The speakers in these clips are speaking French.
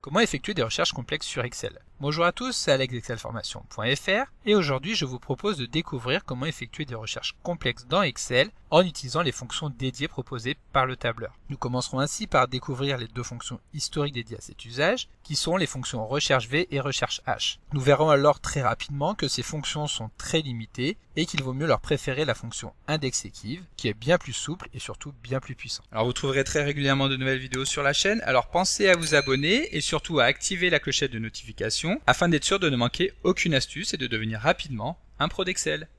Comment effectuer des recherches complexes sur Excel? Bonjour à tous, c'est Alex d'excelformation.fr et aujourd'hui je vous propose de découvrir comment effectuer des recherches complexes dans Excel en utilisant les fonctions dédiées proposées par le tableur. Nous commencerons ainsi par découvrir les deux fonctions historiques dédiées à cet usage, qui sont les fonctions recherche V et recherche H. Nous verrons alors très rapidement que ces fonctions sont très limitées et qu'il vaut mieux leur préférer la fonction indexEquiv, qui est bien plus souple et surtout bien plus puissante. Alors vous trouverez très régulièrement de nouvelles vidéos sur la chaîne, alors pensez à vous abonner et surtout à activer la clochette de notification afin d'être sûr de ne manquer aucune astuce et de devenir rapidement un pro d'Excel.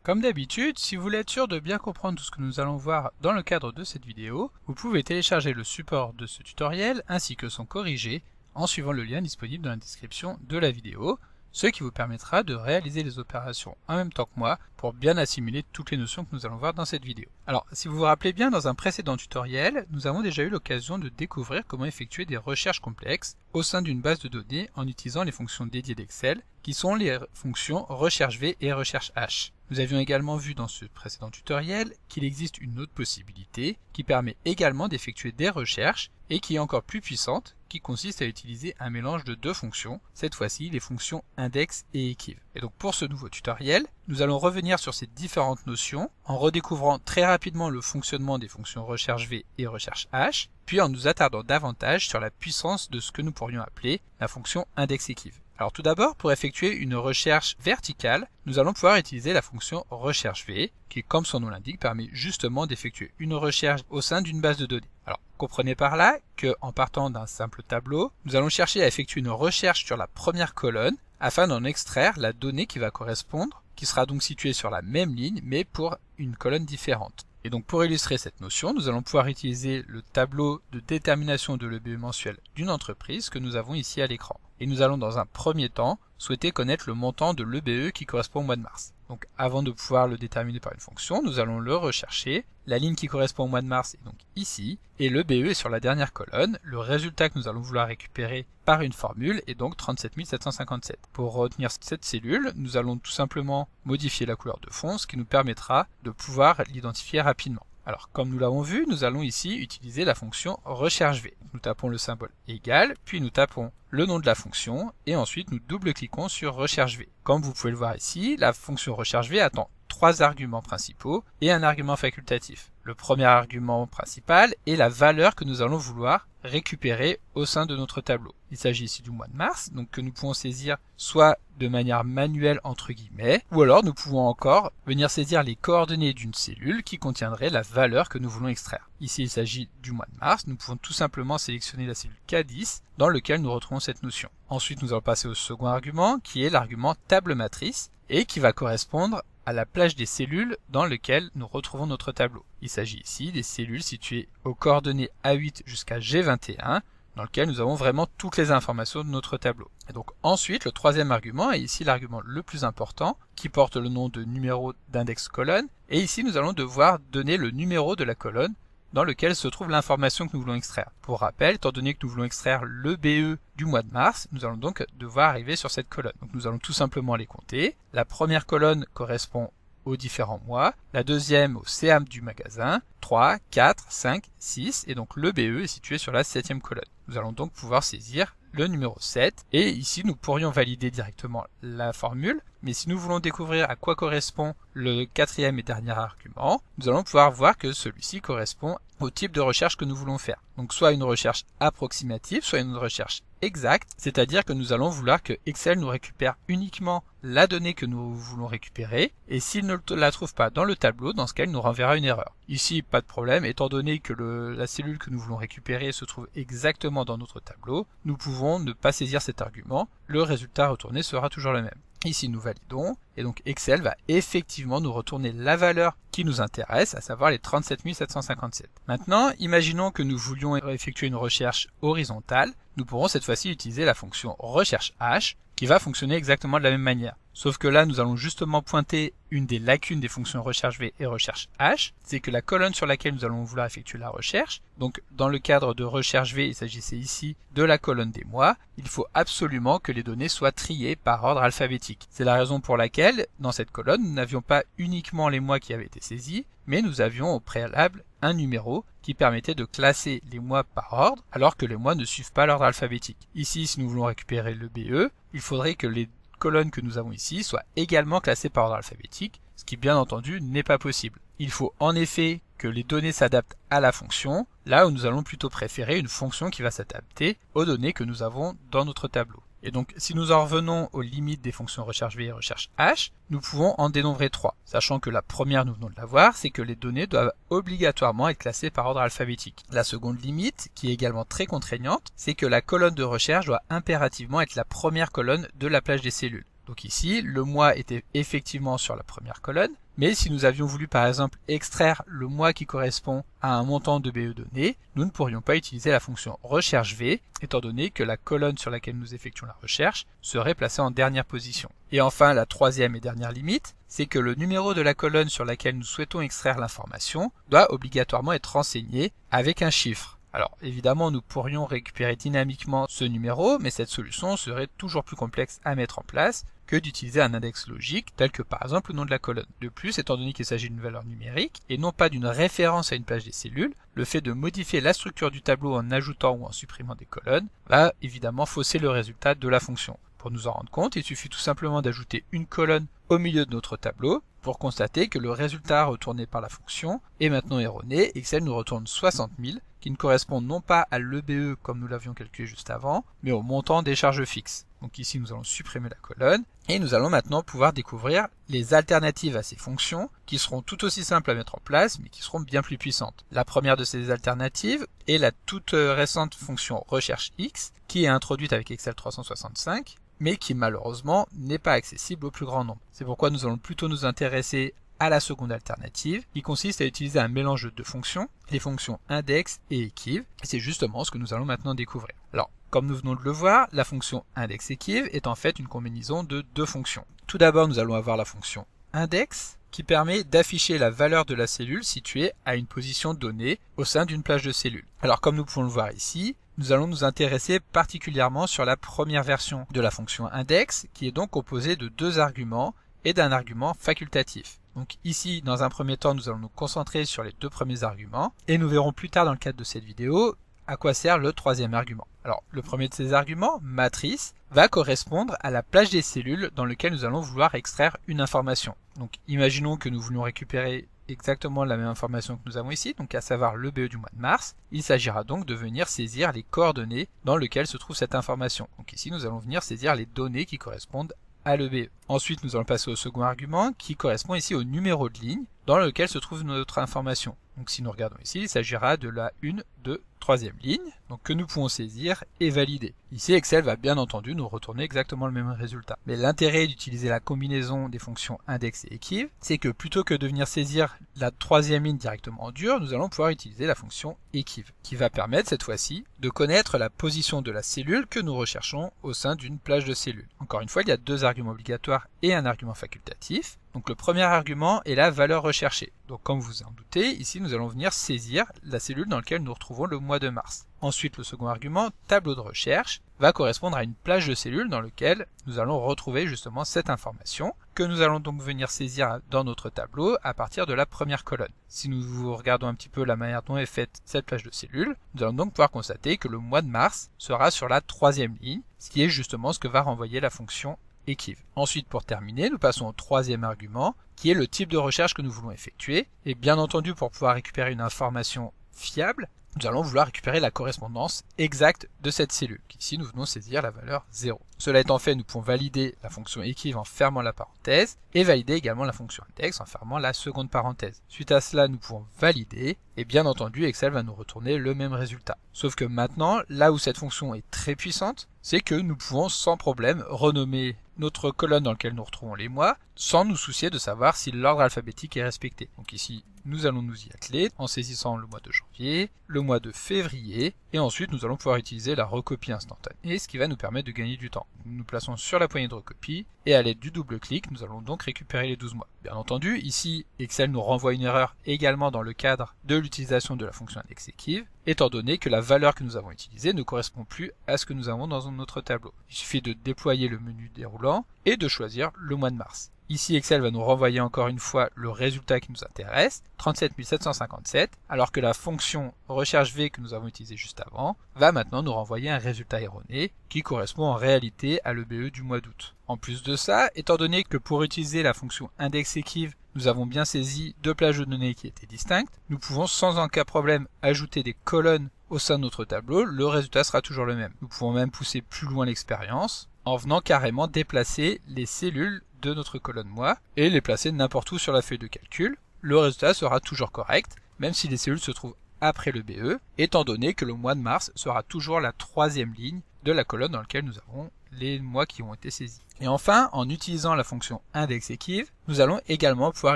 Comme d'habitude, si vous voulez être sûr de bien comprendre tout ce que nous allons voir dans le cadre de cette vidéo, vous pouvez télécharger le support de ce tutoriel ainsi que son corrigé en suivant le lien disponible dans la description de la vidéo, ce qui vous permettra de réaliser les opérations en même temps que moi pour bien assimiler toutes les notions que nous allons voir dans cette vidéo. Alors, si vous vous rappelez bien, dans un précédent tutoriel, nous avons déjà eu l'occasion de découvrir comment effectuer des recherches complexes au sein d'une base de données en utilisant les fonctions dédiées d'Excel, qui sont les fonctions recherche V et recherche H. Nous avions également vu dans ce précédent tutoriel qu'il existe une autre possibilité qui permet également d'effectuer des recherches et qui est encore plus puissante, qui consiste à utiliser un mélange de deux fonctions, cette fois-ci les fonctions index et equiv. Et donc pour ce nouveau tutoriel, nous allons revenir sur ces différentes notions en redécouvrant très rapidement le fonctionnement des fonctions recherche V et recherche H, puis en nous attardant davantage sur la puissance de ce que nous pourrions appeler la fonction indexEquiv. Alors tout d'abord, pour effectuer une recherche verticale, nous allons pouvoir utiliser la fonction recherche V, qui comme son nom l'indique, permet justement d'effectuer une recherche au sein d'une base de données. Alors comprenez par là qu'en partant d'un simple tableau, nous allons chercher à effectuer une recherche sur la première colonne afin d'en extraire la donnée qui va correspondre, qui sera donc située sur la même ligne mais pour une colonne différente. Et donc pour illustrer cette notion, nous allons pouvoir utiliser le tableau de détermination de l'EBE mensuel d'une entreprise que nous avons ici à l'écran. Et nous allons dans un premier temps souhaiter connaître le montant de l'EBE qui correspond au mois de mars. Donc avant de pouvoir le déterminer par une fonction, nous allons le rechercher. La ligne qui correspond au mois de mars est donc ici, et l'EBE est sur la dernière colonne. Le résultat que nous allons vouloir récupérer par une formule est donc 37 757. Pour retenir cette cellule, nous allons tout simplement modifier la couleur de fond, ce qui nous permettra de pouvoir l'identifier rapidement. Alors, comme nous l'avons vu, nous allons ici utiliser la fonction recherche V. Nous tapons le symbole égal, puis nous tapons le nom de la fonction, et ensuite nous double-cliquons sur recherche V. Comme vous pouvez le voir ici, la fonction recherche V attend trois arguments principaux et un argument facultatif. Le premier argument principal est la valeur que nous allons vouloir récupérer au sein de notre tableau. Il s'agit ici du mois de mars, donc que nous pouvons saisir soit de manière manuelle entre guillemets, ou alors nous pouvons encore venir saisir les coordonnées d'une cellule qui contiendrait la valeur que nous voulons extraire. Ici il s'agit du mois de mars, nous pouvons tout simplement sélectionner la cellule K10 dans lequel nous retrouvons cette notion. Ensuite nous allons passer au second argument qui est l'argument table matrice et qui va correspondre à la plage des cellules dans lequel nous retrouvons notre tableau. Il s'agit ici des cellules situées aux coordonnées A8 jusqu'à G21, dans lequel nous avons vraiment toutes les informations de notre tableau. Et donc ensuite, le troisième argument est ici l'argument le plus important, qui porte le nom de numéro d'index colonne, et ici nous allons devoir donner le numéro de la colonne dans lequel se trouve l'information que nous voulons extraire. Pour rappel, étant donné que nous voulons extraire l'EBE du mois de mars, nous allons donc devoir arriver sur cette colonne. Donc nous allons tout simplement les compter. La première colonne correspond aux différents mois, la deuxième au CA du magasin, 3, 4, 5, 6, et donc l'EBE est situé sur la septième colonne. Nous allons donc pouvoir saisir le numéro 7, et ici nous pourrions valider directement la formule, mais si nous voulons découvrir à quoi correspond le quatrième et dernier argument, nous allons pouvoir voir que celui-ci correspond au type de recherche que nous voulons faire. Donc soit une recherche approximative, soit une recherche exacte, c'est-à-dire que nous allons vouloir que Excel nous récupère uniquement la donnée que nous voulons récupérer, et s'il ne la trouve pas dans le tableau, dans ce cas il nous renverra une erreur. Ici, pas de problème, étant donné que la cellule que nous voulons récupérer se trouve exactement dans notre tableau, nous pouvons ne pas saisir cet argument, le résultat retourné sera toujours le même. Ici nous validons, et donc Excel va effectivement nous retourner la valeur qui nous intéresse, à savoir les 37 757. Maintenant, imaginons que nous voulions effectuer une recherche horizontale, nous pourrons cette fois-ci utiliser la fonction recherche H, qui va fonctionner exactement de la même manière. Sauf que là, nous allons justement pointer une des lacunes des fonctions recherche V et recherche H, c'est que la colonne sur laquelle nous allons vouloir effectuer la recherche, donc dans le cadre de recherche V, il s'agissait ici de la colonne des mois, il faut absolument que les données soient triées par ordre alphabétique. C'est la raison pour laquelle, dans cette colonne, nous n'avions pas uniquement les mois qui avaient été saisis, mais nous avions au préalable un numéro qui permettait de classer les mois par ordre, alors que les mois ne suivent pas l'ordre alphabétique. Ici, si nous voulons récupérer le BE, il faudrait que les colonnes que nous avons ici soient également classées par ordre alphabétique, ce qui bien entendu n'est pas possible. Il faut en effet que les données s'adaptent à la fonction, là où nous allons plutôt préférer une fonction qui va s'adapter aux données que nous avons dans notre tableau. Et donc, si nous en revenons aux limites des fonctions recherche V et recherche H, nous pouvons en dénombrer 3, sachant que la première, nous venons de la voir, c'est que les données doivent obligatoirement être classées par ordre alphabétique. La seconde limite, qui est également très contraignante, c'est que la colonne de recherche doit impérativement être la première colonne de la plage des cellules. Donc ici, le mois était effectivement sur la première colonne, mais si nous avions voulu par exemple extraire le mois qui correspond à un montant de BE donné, nous ne pourrions pas utiliser la fonction recherche V, étant donné que la colonne sur laquelle nous effectuons la recherche serait placée en dernière position. Et enfin, la troisième et dernière limite, c'est que le numéro de la colonne sur laquelle nous souhaitons extraire l'information doit obligatoirement être renseigné avec un chiffre. Alors évidemment, nous pourrions récupérer dynamiquement ce numéro, mais cette solution serait toujours plus complexe à mettre en place que d'utiliser un index logique tel que par exemple le nom de la colonne. De plus, étant donné qu'il s'agit d'une valeur numérique et non pas d'une référence à une plage des cellules, le fait de modifier la structure du tableau en ajoutant ou en supprimant des colonnes va évidemment fausser le résultat de la fonction. Pour nous en rendre compte, il suffit tout simplement d'ajouter une colonne au milieu de notre tableau pour constater que le résultat retourné par la fonction est maintenant erroné et que celle nous retourne 60 000, qui ne correspond non pas à l'EBE comme nous l'avions calculé juste avant, mais au montant des charges fixes. Donc ici nous allons supprimer la colonne et nous allons maintenant pouvoir découvrir les alternatives à ces fonctions qui seront tout aussi simples à mettre en place mais qui seront bien plus puissantes. La première de ces alternatives est la toute récente fonction recherche X qui est introduite avec Excel 365 mais qui malheureusement n'est pas accessible au plus grand nombre. C'est pourquoi nous allons plutôt nous intéresser à la seconde alternative, qui consiste à utiliser un mélange de deux fonctions, les fonctions index et equiv, et c'est justement ce que nous allons maintenant découvrir. Alors, comme nous venons de le voir, la fonction index-equiv est en fait une combinaison de deux fonctions. Tout d'abord, nous allons avoir la fonction index, qui permet d'afficher la valeur de la cellule située à une position donnée au sein d'une plage de cellules. Alors, comme nous pouvons le voir ici, nous allons nous intéresser particulièrement sur la première version de la fonction index, qui est donc composée de deux arguments et d'un argument facultatif. Donc ici, dans un premier temps, nous allons nous concentrer sur les deux premiers arguments, et nous verrons plus tard dans le cadre de cette vidéo à quoi sert le troisième argument. Alors, le premier de ces arguments, matrice, va correspondre à la plage des cellules dans laquelle nous allons vouloir extraire une information. Donc, imaginons que nous voulions récupérer exactement la même information que nous avons ici, donc à savoir le BE du mois de mars. Il s'agira donc de venir saisir les coordonnées dans lesquelles se trouve cette information. Donc ici, nous allons venir saisir les données qui correspondent à l'EBE. Ensuite, nous allons passer au second argument qui correspond ici au numéro de ligne dans lequel se trouve notre information. Donc si nous regardons ici, il s'agira de la 1, 2, 3e ligne, donc que nous pouvons saisir et valider. Ici, Excel va bien entendu nous retourner exactement le même résultat. Mais l'intérêt d'utiliser la combinaison des fonctions index et equiv, c'est que plutôt que de venir saisir la 3e ligne directement en dur, nous allons pouvoir utiliser la fonction equiv, qui va permettre cette fois-ci de connaître la position de la cellule que nous recherchons au sein d'une plage de cellules. Encore une fois, il y a deux arguments obligatoires et un argument facultatif. Donc le premier argument est la valeur recherchée. Donc comme vous en doutez, ici nous allons venir saisir la cellule dans laquelle nous retrouvons le mois de mars. Ensuite, le second argument, tableau de recherche, va correspondre à une plage de cellules dans laquelle nous allons retrouver justement cette information que nous allons donc venir saisir dans notre tableau à partir de la première colonne. Si nous regardons un petit peu la manière dont est faite cette plage de cellules, nous allons donc pouvoir constater que le mois de mars sera sur la 3e ligne, ce qui est justement ce que va renvoyer la fonction equiv. Ensuite, pour terminer, nous passons au troisième argument, qui est le type de recherche que nous voulons effectuer. Et bien entendu, pour pouvoir récupérer une information fiable, nous allons vouloir récupérer la correspondance exacte de cette cellule. Ici, nous venons saisir la valeur 0. Cela étant fait, nous pouvons valider la fonction equiv en fermant la parenthèse et valider également la fonction index en fermant la seconde parenthèse. Suite à cela, nous pouvons valider et bien entendu, Excel va nous retourner le même résultat. Sauf que maintenant, là où cette fonction est très puissante, c'est que nous pouvons sans problème renommer notre colonne dans laquelle nous retrouvons les mois sans nous soucier de savoir si l'ordre alphabétique est respecté. Donc ici, nous allons nous y atteler en saisissant le mois de janvier, le mois de février, et ensuite nous allons pouvoir utiliser la recopie instantanée, ce qui va nous permettre de gagner du temps. Nous nous plaçons sur la poignée de recopie, et à l'aide du double-clic, nous allons donc récupérer les 12 mois. Bien entendu, ici, Excel nous renvoie une erreur également dans le cadre de l'utilisation de la fonction indexEquiv, étant donné que la valeur que nous avons utilisée ne correspond plus à ce que nous avons dans notre tableau. Il suffit de déployer le menu déroulant et de choisir le mois de mars. Ici, Excel va nous renvoyer encore une fois le résultat qui nous intéresse, 37 757, alors que la fonction recherche V que nous avons utilisée juste avant va maintenant nous renvoyer un résultat erroné qui correspond en réalité à l'EBE du mois d'août. En plus de ça, étant donné que pour utiliser la fonction indexEquiv, nous avons bien saisi deux plages de données qui étaient distinctes, nous pouvons sans aucun problème ajouter des colonnes au sein de notre tableau, le résultat sera toujours le même. Nous pouvons même pousser plus loin l'expérience en venant carrément déplacer les cellules de notre colonne mois et les placer n'importe où sur la feuille de calcul. Le résultat sera toujours correct, même si les cellules se trouvent après le BE, étant donné que le mois de mars sera toujours la troisième ligne de la colonne dans laquelle nous avons les mois qui ont été saisis. Et enfin, en utilisant la fonction indexEquiv, nous allons également pouvoir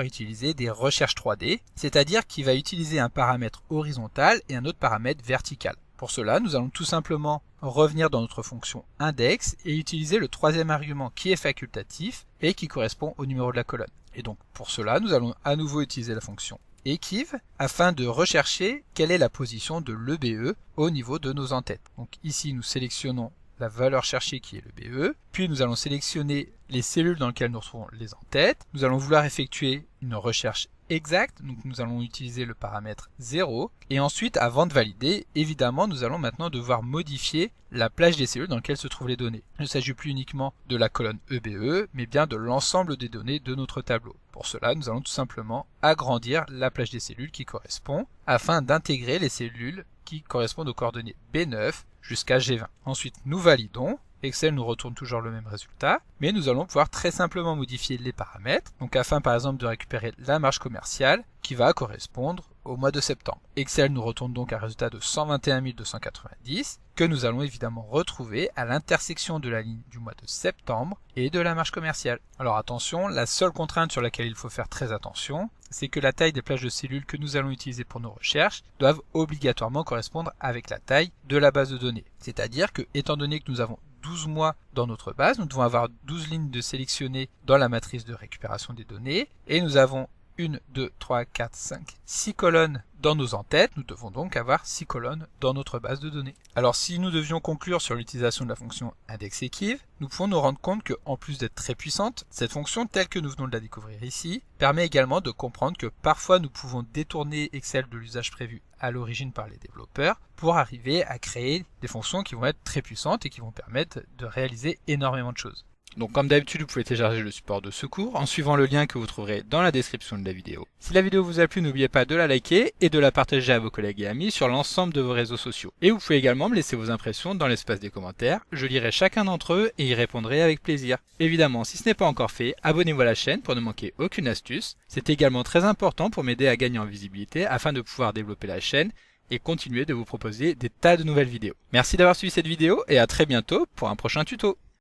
utiliser des recherches 3D, c'est-à-dire qu'il va utiliser un paramètre horizontal et un autre paramètre vertical. Pour cela, nous allons tout simplement revenir dans notre fonction index et utiliser le troisième argument qui est facultatif et qui correspond au numéro de la colonne. Et donc pour cela, nous allons à nouveau utiliser la fonction equiv afin de rechercher quelle est la position de l'EBE au niveau de nos en-têtes. Donc ici, nous sélectionnons la valeur cherchée qui est le BE, puis nous allons sélectionner les cellules dans lesquelles nous retrouvons les en-têtes. Nous allons vouloir effectuer une recherche exacte, donc nous allons utiliser le paramètre 0, et ensuite, avant de valider, évidemment, nous allons maintenant devoir modifier la plage des cellules dans lesquelles se trouvent les données. Il ne s'agit plus uniquement de la colonne EBE, mais bien de l'ensemble des données de notre tableau. Pour cela, nous allons tout simplement agrandir la plage des cellules qui correspond, afin d'intégrer les cellules qui correspondent aux coordonnées B9 jusqu'à G20. Ensuite, nous validons. Excel nous retourne toujours le même résultat, mais nous allons pouvoir très simplement modifier les paramètres, donc afin par exemple de récupérer la marge commerciale qui va correspondre au mois de septembre. Excel nous retourne donc un résultat de 121 290 que nous allons évidemment retrouver à l'intersection de la ligne du mois de septembre et de la marge commerciale. Alors attention, la seule contrainte sur laquelle il faut faire très attention, c'est que la taille des plages de cellules que nous allons utiliser pour nos recherches doivent obligatoirement correspondre avec la taille de la base de données. C'est-à-dire que, étant donné que nous avons 12 mois dans notre base, nous devons avoir 12 lignes de sélectionnées dans la matrice de récupération des données, et nous avons 1, 2, 3, 4, 5, 6 colonnes dans nos en-têtes, nous devons donc avoir 6 colonnes dans notre base de données. Alors si nous devions conclure sur l'utilisation de la fonction indexEquiv, nous pouvons nous rendre compte qu'en plus d'être très puissante, cette fonction telle que nous venons de la découvrir ici, permet également de comprendre que parfois nous pouvons détourner Excel de l'usage prévu à l'origine par les développeurs pour arriver à créer des fonctions qui vont être très puissantes et qui vont permettre de réaliser énormément de choses. Donc comme d'habitude, vous pouvez télécharger le support de secours en suivant le lien que vous trouverez dans la description de la vidéo. Si la vidéo vous a plu, n'oubliez pas de la liker et de la partager à vos collègues et amis sur l'ensemble de vos réseaux sociaux. Et vous pouvez également me laisser vos impressions dans l'espace des commentaires, je lirai chacun d'entre eux et y répondrai avec plaisir. Évidemment, si ce n'est pas encore fait, abonnez-vous à la chaîne pour ne manquer aucune astuce. C'est également très important pour m'aider à gagner en visibilité afin de pouvoir développer la chaîne et continuer de vous proposer des tas de nouvelles vidéos. Merci d'avoir suivi cette vidéo et à très bientôt pour un prochain tuto.